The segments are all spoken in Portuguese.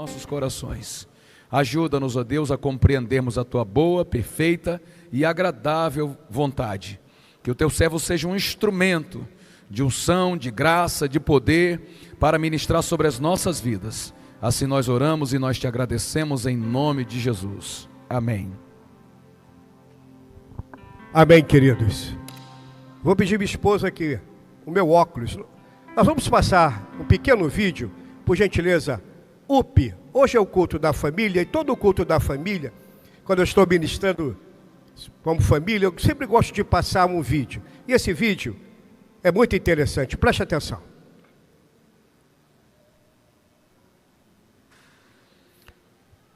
nossos corações. Ajuda-nos, ó Deus, a compreendermos a Tua boa, perfeita e agradável vontade. Que o Teu servo seja um instrumento de unção, de graça, de poder, para ministrar sobre as nossas vidas. Assim nós oramos e nós Te agradecemos em nome de Jesus. Amém. Amém, queridos. Vou pedir minha esposa aqui, o meu óculos. Nós vamos passar um pequeno vídeo, por gentileza. Hoje é o culto da família, e todo o culto da família, quando eu estou ministrando como família, eu sempre gosto de passar um vídeo. E esse vídeo é muito interessante, preste atenção.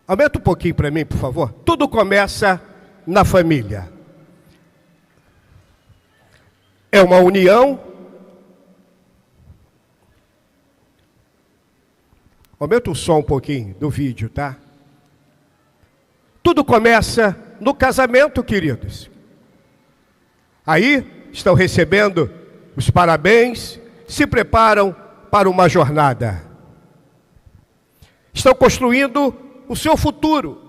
Aumenta um pouquinho para mim, por favor. Tudo começa na família. É uma união. Aumenta o som um pouquinho do vídeo, tá? Tudo começa no casamento, queridos. Aí estão recebendo os parabéns, se preparam para uma jornada. Estão construindo o seu futuro.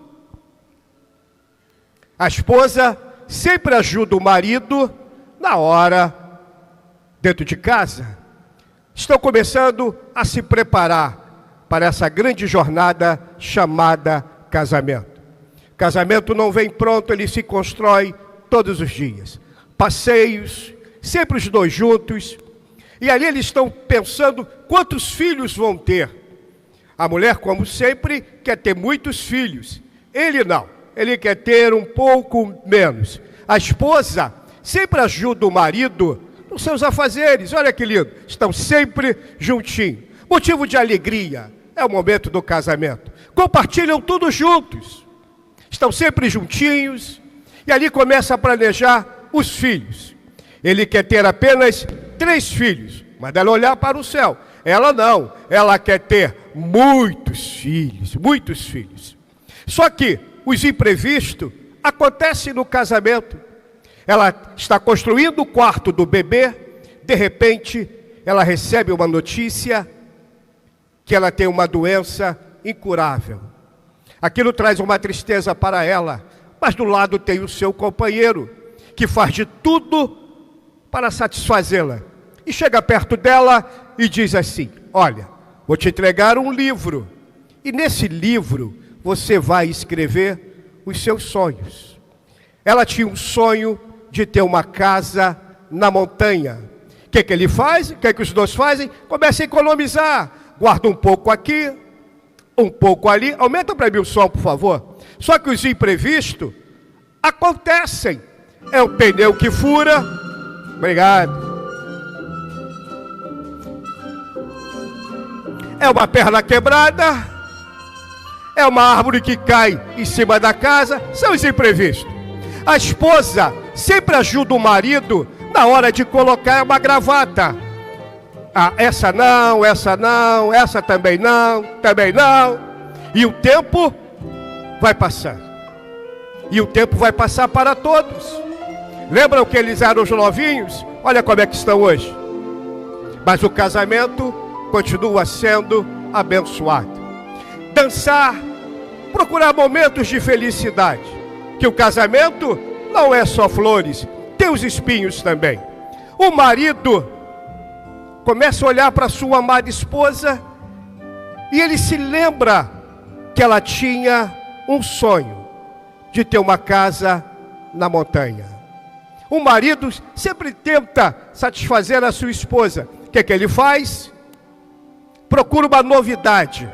A esposa sempre ajuda o marido na hora dentro de casa. Estão começando a se preparar para essa grande jornada chamada casamento. Casamento não vem pronto, ele se constrói todos os dias. Passeios, sempre os dois juntos. E ali eles estão pensando quantos filhos vão ter. A mulher, como sempre, quer ter muitos filhos. Ele não, ele quer ter um pouco menos. A esposa sempre ajuda o marido nos seus afazeres. Olha que lindo, estão sempre juntinhos. Motivo de alegria. É o momento do casamento. Compartilham tudo juntos. Estão sempre juntinhos. E ali começa a planejar os filhos. Ele quer ter apenas 3 filhos. Mas ela olhar para o céu. Ela não. Ela quer ter muitos filhos. Muitos filhos. Só que os imprevistos acontecem no casamento. Ela está construindo o quarto do bebê. De repente, ela recebe uma notícia que ela tem uma doença incurável. Aquilo traz uma tristeza para ela, mas do lado tem o seu companheiro, que faz de tudo para satisfazê-la. E chega perto dela e diz assim: olha, vou te entregar um livro, e nesse livro você vai escrever os seus sonhos. Ela tinha um sonho de ter uma casa na montanha. O que ele faz? O que os dois fazem? Começa a economizar. Guarda um pouco aqui, um pouco ali. Aumenta para mim o som, por favor. Só que os imprevistos acontecem. É o pneu que fura. Obrigado. É uma perna quebrada. É uma árvore que cai em cima da casa. São os imprevistos. A esposa sempre ajuda o marido na hora de colocar uma gravata. Ah, essa não, essa também não. E o tempo vai passar. E o tempo vai passar para todos. Lembram que eles eram os novinhos? Olha como é que estão hoje. Mas o casamento continua sendo abençoado. Dançar, procurar momentos de felicidade. Que o casamento não é só flores, tem os espinhos também. O marido começa a olhar para sua amada esposa e ele se lembra que ela tinha um sonho de ter uma casa na montanha. O marido sempre tenta satisfazer a sua esposa. O que ele faz? Procura uma novidade.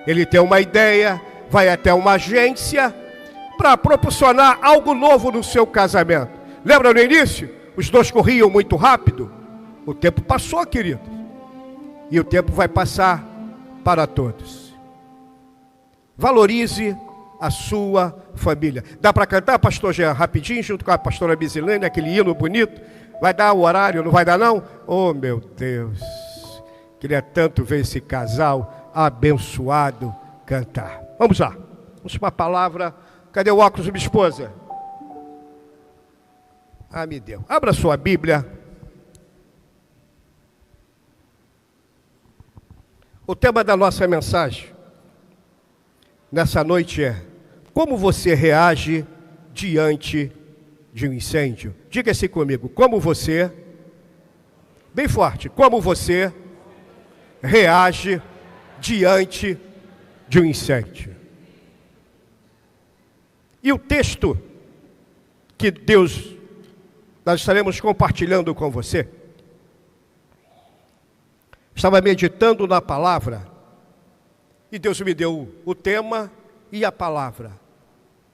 Ele tem uma ideia, vai até uma agência para proporcionar algo novo no seu casamento. Lembra no início? Os dois corriam muito rápido. O tempo passou, querido. E o tempo vai passar para todos. Valorize a sua família. Dá para cantar, pastor Jean, rapidinho, junto com a pastora Bisilene, aquele hino bonito? Vai dar o horário, não vai dar não? Oh, meu Deus. Queria tanto ver esse casal abençoado cantar. Vamos lá. Vamos para a palavra. Cadê o óculos, minha esposa? Ah, me deu. Abra sua Bíblia. O tema da nossa mensagem nessa noite é: como você reage diante de um incêndio? Diga assim comigo: como você, bem forte, como você reage diante de um incêndio? E o texto que nós estaremos compartilhando com você, estava meditando na palavra, e Deus me deu o tema e a palavra.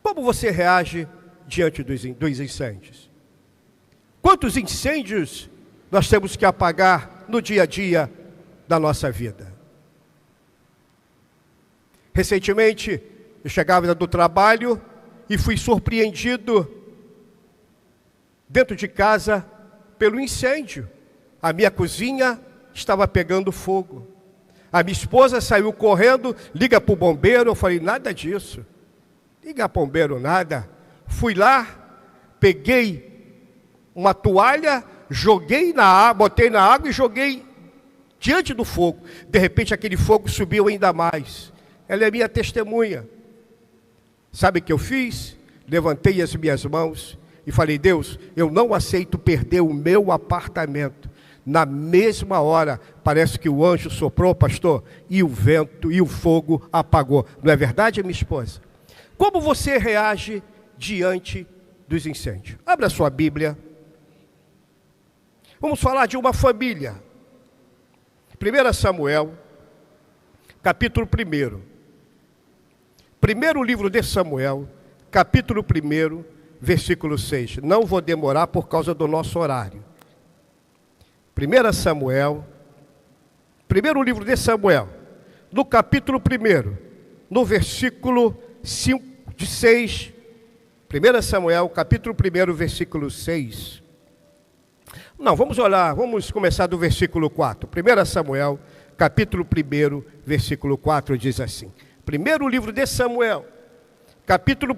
Como você reage diante dos incêndios? Quantos incêndios nós temos que apagar no dia a dia da nossa vida? Recentemente, eu chegava do trabalho e fui surpreendido dentro de casa pelo incêndio. A minha cozinha estava pegando fogo. A minha esposa saiu correndo, liga para o bombeiro. Eu falei: nada disso, liga para o bombeiro nada. Fui lá, peguei uma toalha, joguei na água, botei na água e joguei diante do fogo. De repente aquele fogo subiu ainda mais. Ela é minha testemunha. Sabe o que eu fiz? Levantei as minhas mãos e falei: Deus, eu não aceito perder o meu apartamento. Na mesma hora, parece que o anjo soprou, pastor, e o vento e o fogo apagou. Não é verdade, minha esposa? Como você reage diante dos incêndios? Abra sua Bíblia. Vamos falar de uma família. 1 Samuel, capítulo 1. Primeiro livro de Samuel, capítulo 1, versículo 6. Não vou demorar por causa do nosso horário. 1 Samuel, primeiro livro de Samuel, no capítulo 1, no versículo 6. 1 Samuel, capítulo 1, versículo 6. Não, vamos olhar, vamos começar do versículo 4. 1 Samuel, capítulo 1, versículo 4 diz assim. Primeiro livro de Samuel, capítulo 1,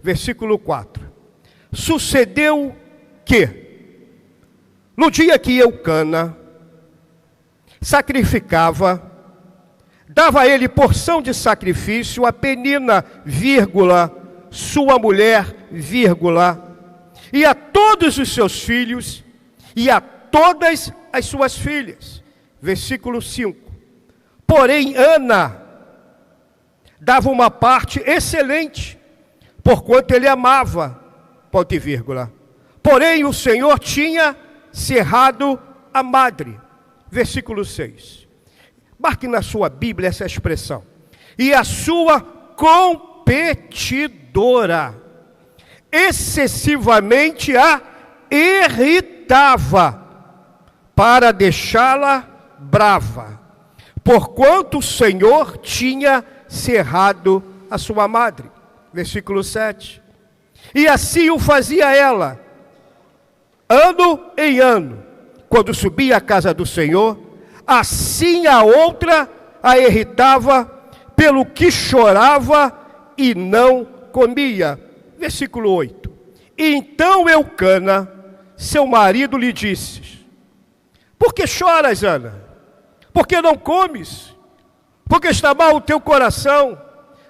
versículo 4. Sucedeu que, no dia que Eucana sacrificava, dava a ele porção de sacrifício a Penina, sua mulher, e a todos os seus filhos, e a todas as suas filhas. Versículo 5. Porém, Ana dava uma parte excelente, porquanto ele amava, ponto e vírgula. Porém, o Senhor tinha cerrado a madre. Versículo 6. Marque na sua Bíblia essa expressão. E a sua competidora excessivamente a irritava, para deixá-la brava, porquanto o Senhor tinha cerrado a sua madre. Versículo 7. E assim o fazia ela, ano em ano, quando subia à casa do Senhor, assim a outra a irritava, pelo que chorava e não comia. Versículo 8. E então Eucana, seu marido, lhe disse: por que choras, Ana? Por que não comes? Porque está mal o teu coração?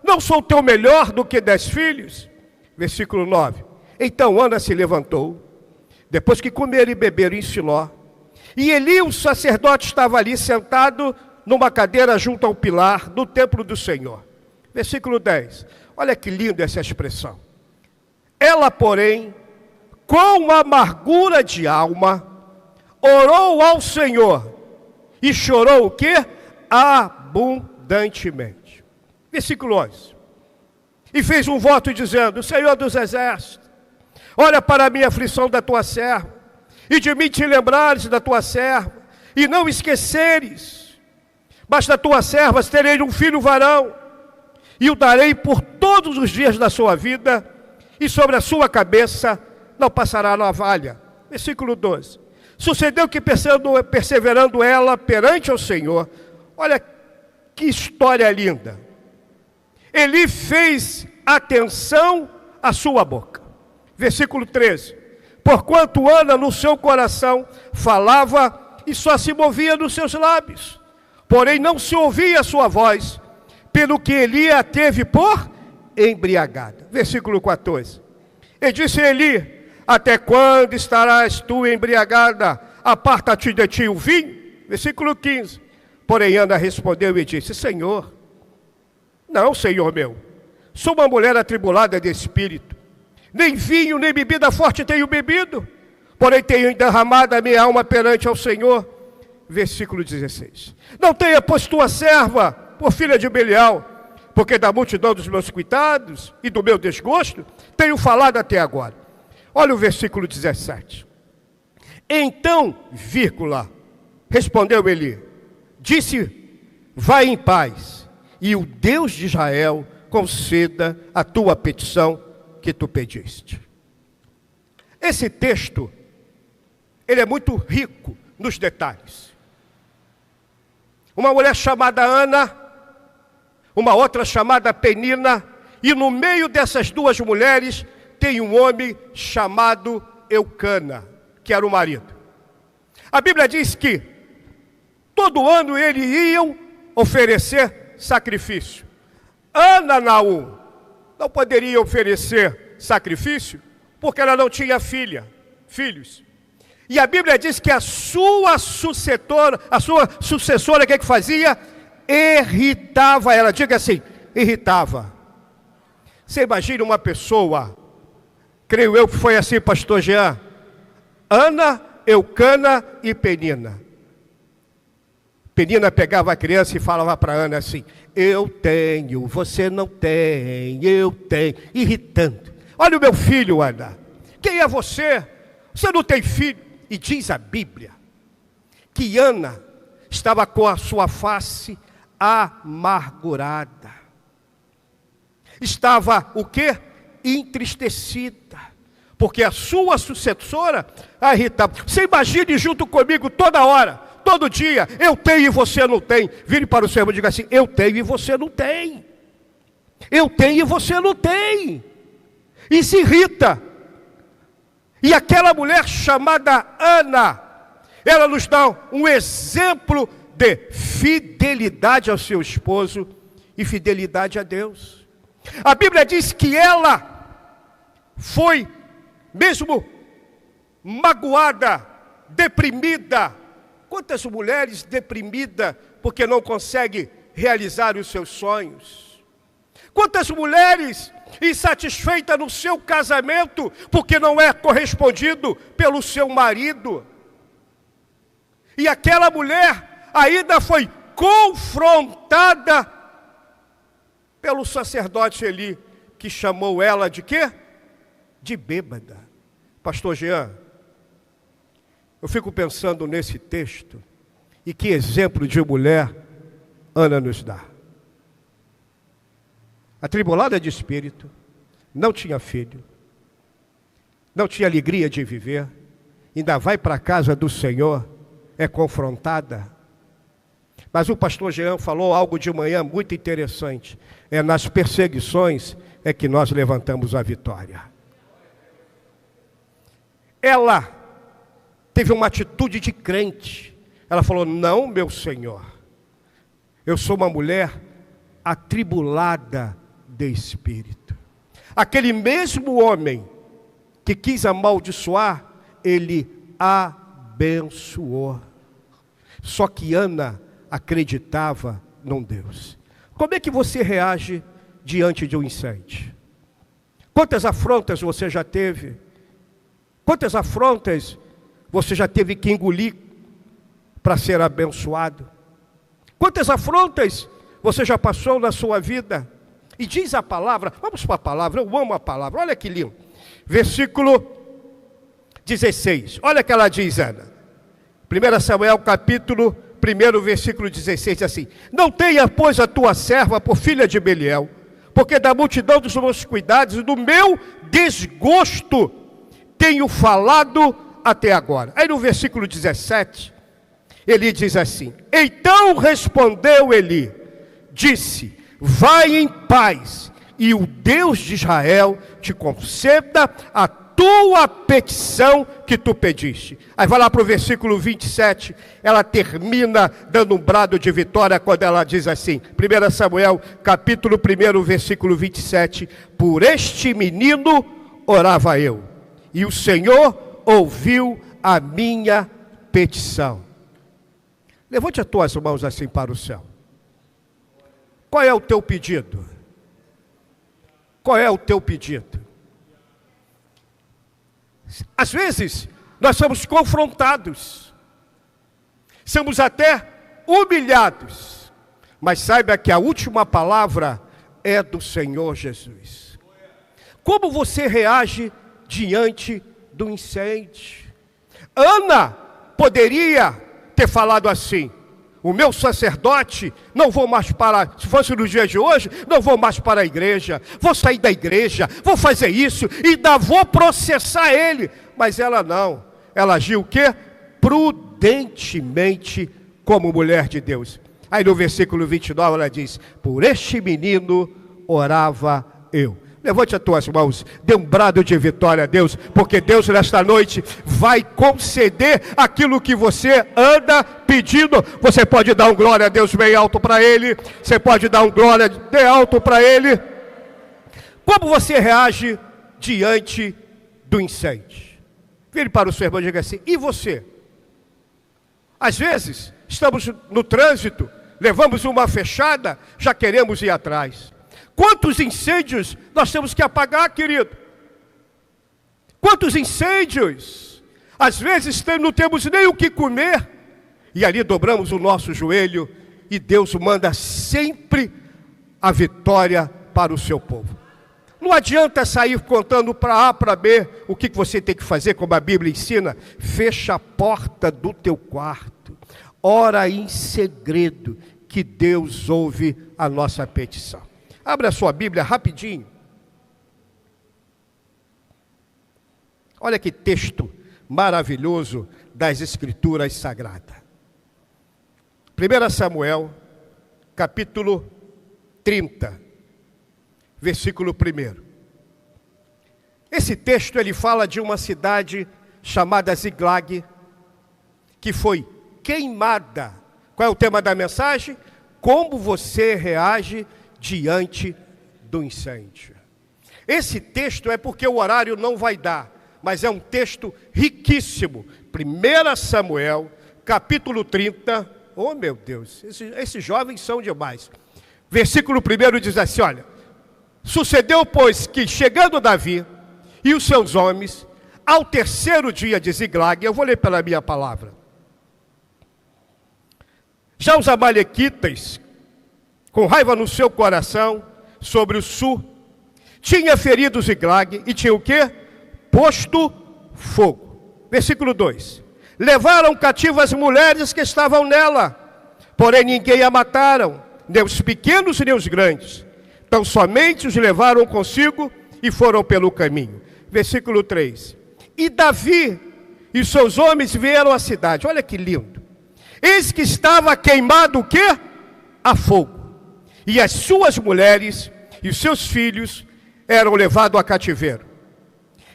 Não sou teu melhor do que 10 filhos? Versículo 9. Então Ana se levantou, depois que comeram e beberam em Siló, e Eli, o sacerdote, estava ali sentado numa cadeira junto ao pilar do templo do Senhor. Versículo 10. Olha que linda essa expressão. Ela, porém, com amargura de alma, orou ao Senhor e chorou o quê? Abundantemente. Versículo 11. E fez um voto dizendo: Senhor dos exércitos, olha para a minha aflição da tua serva, e de mim te lembrares da tua serva, e não esqueceres, mas da tua serva terei um filho varão, e o darei por todos os dias da sua vida, e sobre a sua cabeça não passará navalha. Versículo 12. Sucedeu que perseverando ela perante o Senhor, olha que história linda, Ele fez atenção à sua boca. Versículo 13. Porquanto Ana no seu coração falava e só se movia nos seus lábios, porém não se ouvia a sua voz, pelo que Eli a teve por embriagada. Versículo 14. E disse Eli: até quando estarás tu embriagada? Aparta-te de ti o vinho. Versículo 15. Porém Ana respondeu e disse: Senhor, não, Senhor meu, sou uma mulher atribulada de espírito, nem vinho nem bebida forte tenho bebido, porém tenho derramado a minha alma perante ao Senhor. Versículo 16. Não tenha pois tua serva por filha de Belial, porque da multidão dos meus cuidados e do meu desgosto tenho falado até agora. Olha o versículo 17. Então, respondeu Eli, disse: vai em paz, e o Deus de Israel conceda a tua petição que tu pediste. Esse texto, ele é muito rico nos detalhes. Uma mulher chamada Ana, uma outra chamada Penina, e no meio dessas duas mulheres tem um homem chamado Eucana, que era o marido. A Bíblia diz que todo ano eles iam oferecer sacrifício. Ana não poderia oferecer sacrifício porque ela não tinha filhos. E a Bíblia diz que a sua sucessora, o que fazia? Irritava ela. Diga assim, irritava. Você imagina uma pessoa, creio eu que foi assim, pastor Jean, Ana, Eucana e Penina. Penina pegava a criança e falava para Ana assim: eu tenho, você não tem, eu tenho. Irritando. Olha o meu filho, Ana. Quem é você? Você não tem filho. E diz a Bíblia que Ana estava com a sua face amargurada. Estava o quê? Entristecida. Porque a sua sucessora a irritava. Você imagine junto comigo toda hora, todo dia: eu tenho e você não tem. Vire para o seu irmão e diga assim: eu tenho e você não tem. Eu tenho e você não tem. E se irrita. E aquela mulher chamada Ana, ela nos dá um exemplo de fidelidade ao seu esposo e fidelidade a Deus. A Bíblia diz que ela foi mesmo magoada, deprimida. Quantas mulheres deprimidas porque não conseguem realizar os seus sonhos? Quantas mulheres insatisfeitas no seu casamento porque não é correspondido pelo seu marido? E aquela mulher ainda foi confrontada pelo sacerdote Eli, que chamou ela de quê? De bêbada. Pastor Jean, eu fico pensando nesse texto, e que exemplo de mulher Ana nos dá. Atribulada de espírito, não tinha filho, não tinha alegria de viver, ainda vai para a casa do Senhor, é confrontada. Mas o pastor Jean falou algo de manhã muito interessante: é nas perseguições é que nós levantamos a vitória. Ela teve uma atitude de crente. Ela falou: não, meu Senhor, eu sou uma mulher atribulada de espírito. Aquele mesmo homem que quis amaldiçoar, ele abençoou. Só que Ana acreditava num Deus. Como é que você reage diante de um incêndio? Quantas afrontas você já teve? Quantas afrontas você já teve que engolir para ser abençoado? Quantas afrontas você já passou na sua vida? E diz a palavra, vamos para a palavra, eu amo a palavra, olha que lindo. Versículo 16, olha que ela diz, Ana. 1 Samuel capítulo 1, versículo 16, assim: não tenha, pois, a tua serva por filha de Belial, porque da multidão dos meus cuidados e do meu desgosto tenho falado até agora. Aí no versículo 17, ele diz assim: então respondeu Eli, disse: vai em paz, e o Deus de Israel te conceda a tua petição que tu pediste. Aí vai lá para o versículo 27, ela termina dando um brado de vitória quando ela diz assim, 1 Samuel, capítulo 1, versículo 27, por este menino orava eu, e o Senhor ouviu a minha petição. Levante as tuas mãos assim para o céu. Qual é o teu pedido? Qual é o teu pedido? Às vezes, nós somos confrontados, somos até humilhados, mas saiba que a última palavra é do Senhor Jesus. Como você reage diante do incêndio? Ana poderia ter falado assim, o meu sacerdote, não vou mais para, se fosse nos dias de hoje, não vou mais para a igreja, vou sair da igreja, vou fazer isso, e ainda vou processar ele. Mas ela não, ela agiu o quê? Prudentemente, como mulher de Deus. Aí no versículo 29 ela diz, por este menino orava eu. Levante as tuas mãos, dê um brado de vitória a Deus, porque Deus nesta noite vai conceder aquilo que você anda pedindo. Você pode dar um glória a Deus bem alto para Ele, você pode dar um glória bem alto para Ele. Como você reage diante do incêndio? Vire para o seu irmão e diga assim, e você? Às vezes, estamos no trânsito, levamos uma fechada, já queremos ir atrás. Quantos incêndios nós temos que apagar, querido? Quantos incêndios? Às vezes não temos nem o que comer. E ali dobramos o nosso joelho e Deus manda sempre a vitória para o seu povo. Não adianta sair contando para A, para B, o que você tem que fazer, como a Bíblia ensina. Fecha a porta do teu quarto. Ora em segredo, que Deus ouve a nossa petição. Abra a sua Bíblia rapidinho. Olha que texto maravilhoso das Escrituras Sagradas. 1 Samuel, capítulo 30, versículo 1. Esse texto ele fala de uma cidade chamada Ziglag, que foi queimada. Qual é o tema da mensagem? Como você reage diante do incêndio. Esse texto é porque o horário não vai dar, mas é um texto riquíssimo. 1 Samuel, capítulo 30. Oh meu Deus, esses jovens são demais. Versículo 1 diz assim, olha. Sucedeu, pois, que chegando Davi e os seus homens, ao terceiro dia de Ziglag, eu vou ler pela minha palavra. Já os amalequitas, com raiva no seu coração, sobre o sul, tinha ferido Ziglag e tinha o quê? Posto fogo. Versículo 2. Levaram cativas as mulheres que estavam nela, porém ninguém a mataram, nem os pequenos nem os grandes. Então somente os levaram consigo e foram pelo caminho. Versículo 3. E Davi e seus homens vieram à cidade. Olha que lindo. Eis que estava queimado o quê? A fogo. E as suas mulheres e os seus filhos eram levados a cativeiro.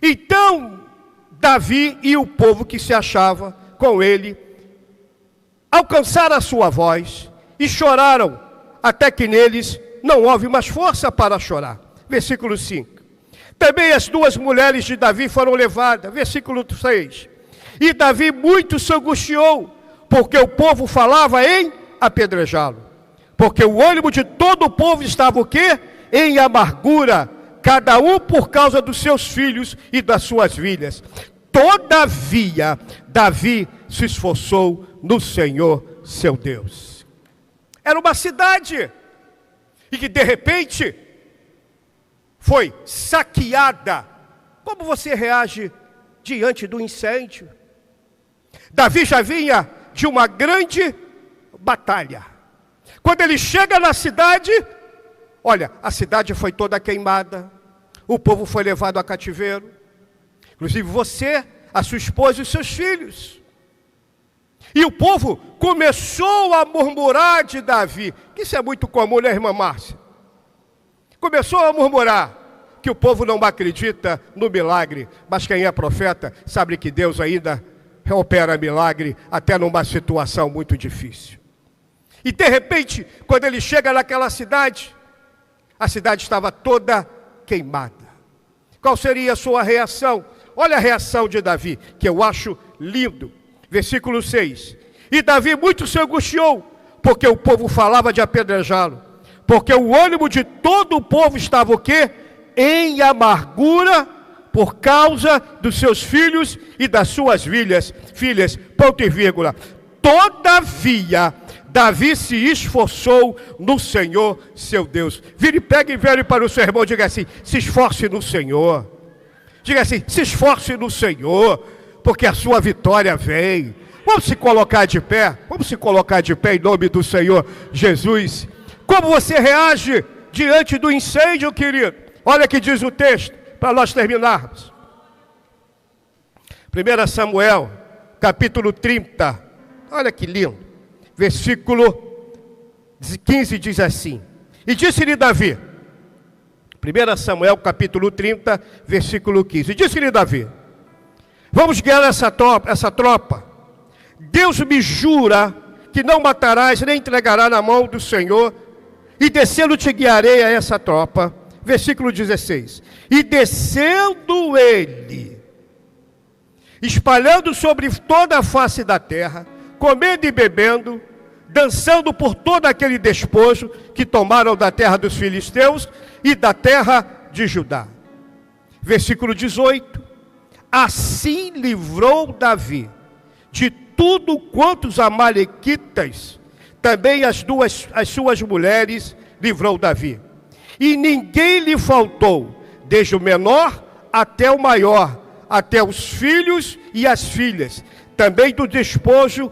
Então, Davi e o povo que se achava com ele, alcançaram a sua voz e choraram, até que neles não houve mais força para chorar. Versículo 5. Também as duas mulheres de Davi foram levadas. Versículo 6. E Davi muito se angustiou, porque o povo falava em apedrejá-lo. Porque o ânimo de todo o povo estava o quê? Em amargura, cada um por causa dos seus filhos e das suas filhas. Todavia, Davi se esforçou no Senhor, seu Deus. Era uma cidade, e que de repente, foi saqueada. Como você reage diante do incêndio? Davi já vinha de uma grande batalha. Quando ele chega na cidade, olha, a cidade foi toda queimada, o povo foi levado a cativeiro, inclusive você, a sua esposa e os seus filhos. E o povo começou a murmurar de Davi, que isso é muito comum, né, irmã Márcia? Começou a murmurar, que o povo não acredita no milagre, mas quem é profeta sabe que Deus ainda opera milagre até numa situação muito difícil. E de repente, quando ele chega naquela cidade, a cidade estava toda queimada. Qual seria a sua reação? Olha a reação de Davi, que eu acho lindo. Versículo 6. E Davi muito se angustiou, porque o povo falava de apedrejá-lo. Porque o ânimo de todo o povo estava o quê? Em amargura, por causa dos seus filhos e das suas filhas, ponto e vírgula. Todavia, Davi se esforçou no Senhor, seu Deus. Vire, pegue e vire para o seu irmão e diga assim: se esforce no Senhor. Diga assim: se esforce no Senhor, porque a sua vitória vem. Vamos se colocar de pé, em nome do Senhor Jesus. Como você reage diante do incêndio, querido? Olha que diz o texto, para nós terminarmos. 1 Samuel, capítulo 30, olha que lindo. Versículo 15 diz assim: e disse-lhe Davi, 1 Samuel capítulo 30, versículo 15, disse-lhe Davi: vamos guiar essa tropa. Deus me jura que não matarás nem entregará na mão do Senhor, e descendo te guiarei a essa tropa. Versículo 16, e descendo ele, espalhando sobre toda a face da terra, comendo e bebendo, dançando por todo aquele despojo que tomaram da terra dos filisteus e da terra de Judá. Versículo 18, assim livrou Davi de tudo quanto os amalequitas, também as suas mulheres, livrou Davi. E ninguém lhe faltou, desde o menor até o maior, até os filhos e as filhas, também do despojo,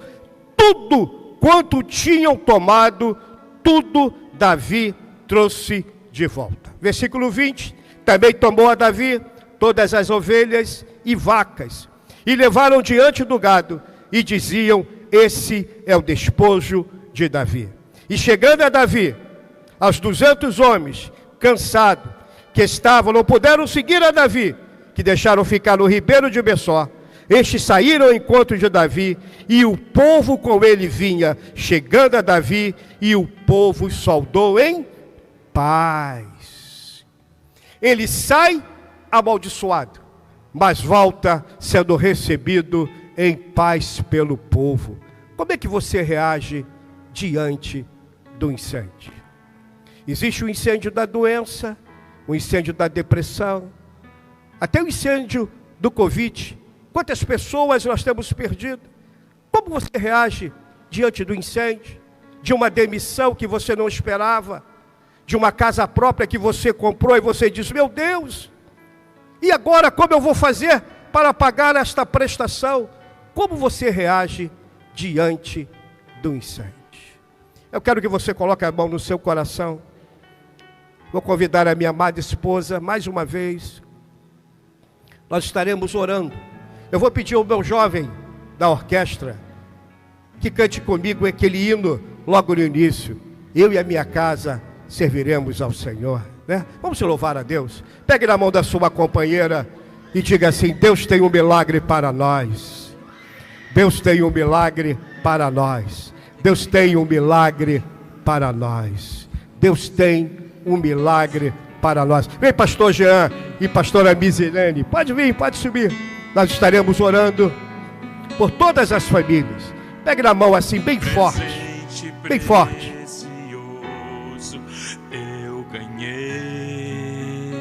tudo quanto tinham tomado, tudo Davi trouxe de volta. Versículo 20, também tomou a Davi todas as ovelhas e vacas, e levaram diante do gado, e diziam: esse é o despojo de Davi. E chegando a Davi, aos 200 homens, cansados, que estavam, não puderam seguir a Davi, que deixaram ficar no ribeiro de Bessó. Estes saíram ao encontro de Davi, e o povo com ele vinha, chegando a Davi, e o povo saudou em paz. Ele sai amaldiçoado, mas volta sendo recebido em paz pelo povo. Como é que você reage diante do incêndio? Existe o incêndio da doença, o incêndio da depressão, até o incêndio do Covid. Quantas pessoas nós temos perdido? Como você reage diante do incêndio? De uma demissão que você não esperava, de uma casa própria que você comprou e você diz: meu Deus, e agora como eu vou fazer para pagar esta prestação? Como você reage diante do incêndio? Eu quero que você coloque a mão no seu coração. Vou convidar a minha amada esposa mais uma vez. Nós estaremos orando. Eu vou pedir ao meu jovem da orquestra que cante comigo aquele hino logo no início. Eu e a minha casa serviremos ao Senhor, né? Vamos louvar a Deus. Pegue na mão da sua companheira e diga assim: Deus tem um milagre para nós. Deus tem um milagre para nós. Deus tem um milagre para nós. Deus tem um milagre para nós. Vem, pastor Jean e pastora Misilene, pode vir, pode subir. Nós estaremos orando por todas as famílias. Pegue na mão assim, bem forte, bem forte. Eu ganhei